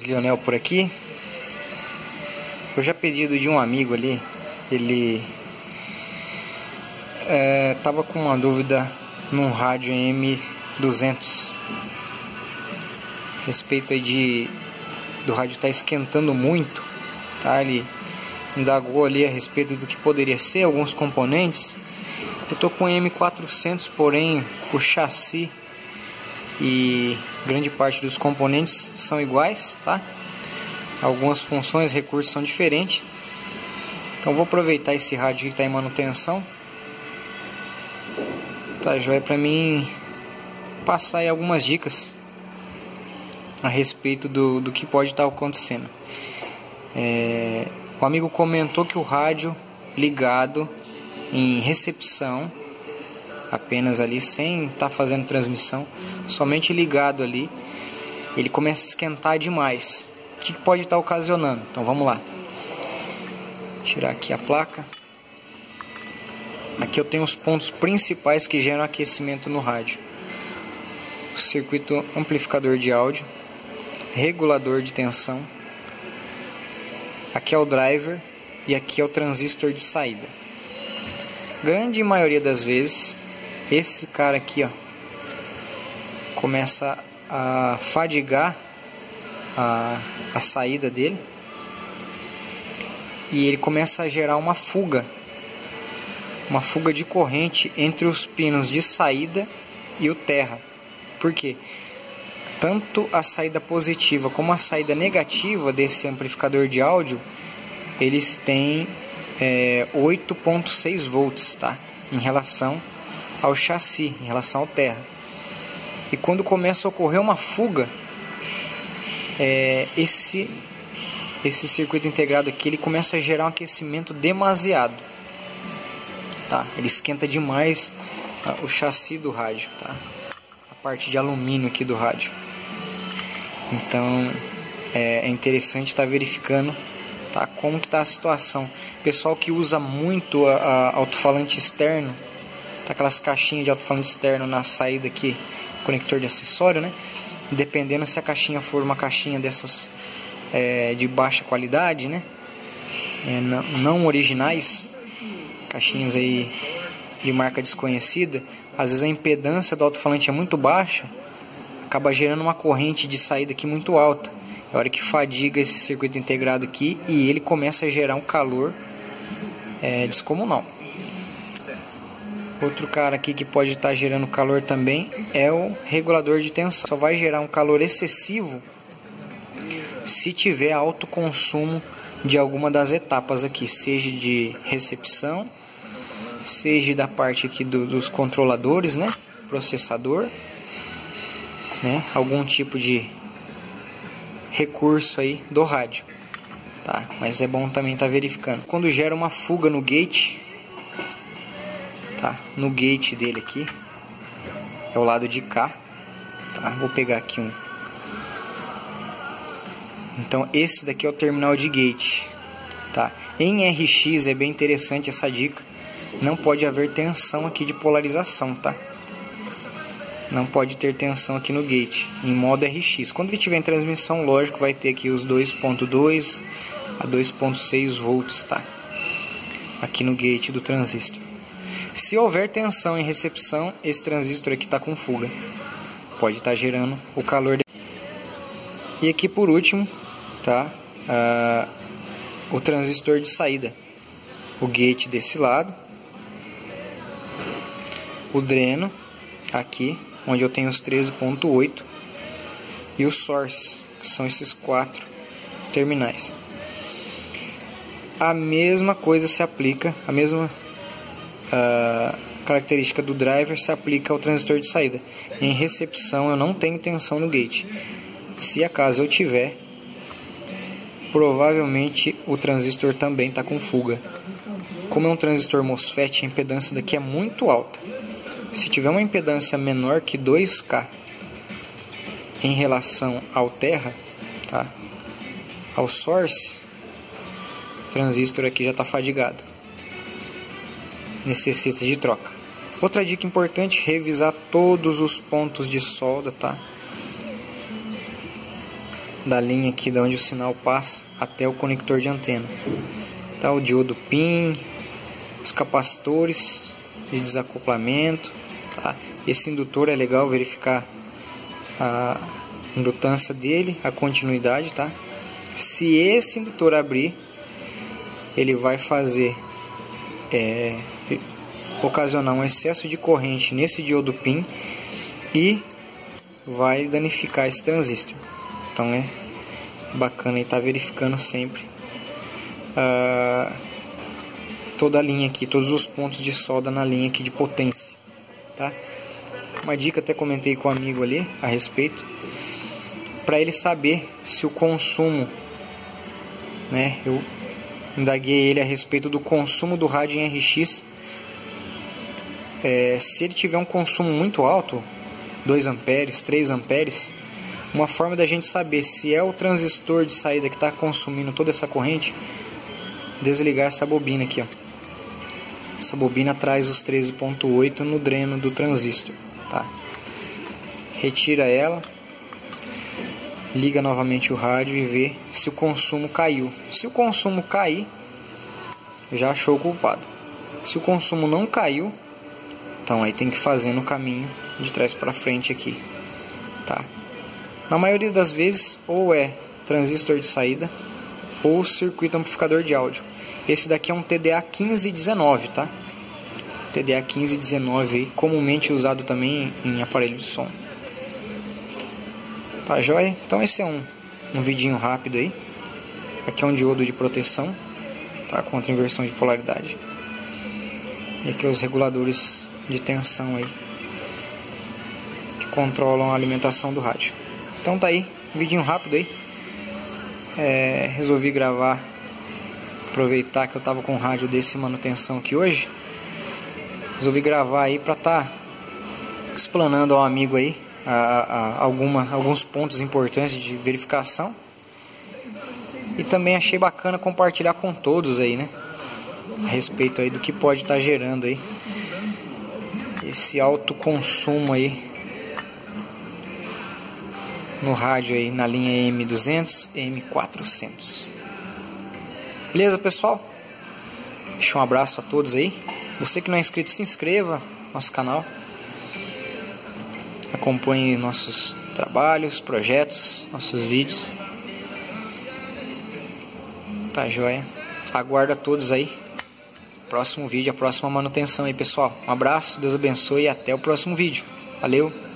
Lionel por aqui. Hoje a pedido de um amigo ali, ele tava com uma dúvida num rádio M200 a respeito aí do rádio estar esquentando muito, tá? Ele indagou ali a respeito do que poderia ser, alguns componentes. Eu tô com o M400, porém o chassi e grande parte dos componentes são iguais, tá? Algumas funções, recursos são diferentes. Então vou aproveitar esse rádio que está em manutenção, tá joia, para mim passar aí algumas dicas a respeito do que pode estar acontecendo. O amigo comentou que o rádio ligado em recepção, apenas ali, sem estar fazendo transmissão, somente ligado ali, ele começa a esquentar demais. O que pode estar ocasionando? Então vamos lá. Tirar aqui a placa. Aqui eu tenho os pontos principais que geram aquecimento no rádio: o circuito amplificador de áudio, regulador de tensão, aqui é o driver e aqui é o transistor de saída. Grande maioria das vezes esse cara aqui, ó, começa a fadigar a saída dele e ele começa a gerar uma fuga de corrente entre os pinos de saída e o terra. Por quê? Tanto a saída positiva como a saída negativa desse amplificador de áudio, eles têm 8.6 volts, tá? Em relação ao chassi, em relação ao terra. E quando começa a ocorrer uma fuga, esse circuito integrado aqui, ele começa a gerar um aquecimento demasiado, tá? Ele esquenta demais o chassi do rádio, tá? A parte de alumínio aqui do rádio. Então é interessante estar verificando, tá, como que está a situação. Pessoal que usa muito alto-falante externo, tá, aquelas caixinhas de alto-falante externo na saída aqui, conector de acessório, né? Dependendo se a caixinha for uma caixinha dessas de baixa qualidade, né? Não originais, caixinhas aí de marca desconhecida, às vezes a impedância do alto-falante é muito baixa, acaba gerando uma corrente de saída aqui muito alta. É a hora que fadiga esse circuito integrado aqui e ele começa a gerar um calor descomunal. Outro cara aqui que pode estar gerando calor também é o regulador de tensão. Só vai gerar um calor excessivo se tiver alto consumo de alguma das etapas aqui, seja de recepção, seja da parte aqui dos controladores, né? Processador, né? Algum tipo de recurso aí do rádio, tá? Mas é bom também estar verificando. Quando gera uma fuga no gate, tá? No gate dele aqui é o lado de cá, tá? Vou pegar aqui um. Então esse daqui é o terminal de gate, tá? Em RX é bem interessante essa dica. Não pode haver tensão aqui de polarização, tá? Não pode ter tensão aqui no gate, em modo RX. Quando ele estiver em transmissão, lógico, vai ter aqui os 2.2 a 2.6 volts, tá? Aqui no gate do transistor. Se houver tensão em recepção, esse transistor aqui está com fuga. Pode estar gerando o calor. E aqui por último, tá? O transistor de saída. O gate desse lado. O dreno aqui, onde eu tenho os 13.8. E o source, que são esses 4 terminais. A mesma coisa se aplica, a mesma característica do driver se aplica ao transistor de saída. Em recepção eu não tenho tensão no gate. Se acaso eu tiver, provavelmente o transistor também está com fuga. Como é um transistor MOSFET, a impedância daqui é muito alta. Se tiver uma impedância menor que 2K em relação ao terra, tá? Ao source, o transistor aqui já está fadigado, necessita de troca. Outra dica importante: revisar todos os pontos de solda, tá? da linha aqui de onde o sinal passa até o conector de antena. Tá, o diodo PIN, os capacitores de desacoplamento, tá? Esse indutor é legal verificar a indutância dele, a continuidade, tá? Se esse indutor abrir, ele vai fazer ocasionar um excesso de corrente nesse diodo PIN e vai danificar esse transistor. Então é bacana estar verificando sempre toda a linha aqui, todos os pontos de solda na linha aqui de potência, tá? Uma dica, até comentei com um amigo ali a respeito, para ele saber se o consumo, né, eu indaguei ele a respeito do consumo do rádio em RX. Se ele tiver um consumo muito alto, 2 amperes, 3 amperes, uma forma da gente saber se é o transistor de saída que está consumindo toda essa corrente, desligar essa bobina aqui, ó. Essa bobina traz os 13.8 no dreno do transistor, tá? Retira ela, liga novamente o rádio e vê se o consumo caiu. Se o consumo cair, já achou o culpado. Se o consumo não caiu, então aí tem que fazer no caminho de trás para frente aqui, tá? Na maioria das vezes, ou é transistor de saída ou circuito amplificador de áudio. Esse daqui é um TDA 1519, tá? TDA 1519 aí, comumente usado também em aparelho de som. Tá joia? Então esse é um vidinho rápido aí. Aqui é um diodo de proteção, tá? Contra inversão de polaridade. E aqui os reguladores de tensão aí, que controlam a alimentação do rádio. Então tá aí, um vidinho rápido aí. Resolvi gravar, aproveitar que eu tava com o rádio desse manutenção aqui hoje. Resolvi gravar aí pra tá explanando ao amigo aí alguns pontos importantes de verificação. E também achei bacana compartilhar com todos aí, né, a respeito aí do que pode estar gerando aí esse alto consumo aí no rádio aí na linha M200 e M400. Beleza, pessoal? Deixa um abraço a todos aí. Você que não é inscrito, se inscreva no nosso canal. Acompanhe nossos trabalhos, projetos, nossos vídeos. Tá joia? Aguardo a todos aí. Próximo vídeo, a próxima manutenção aí, pessoal. Um abraço, Deus abençoe e até o próximo vídeo. Valeu!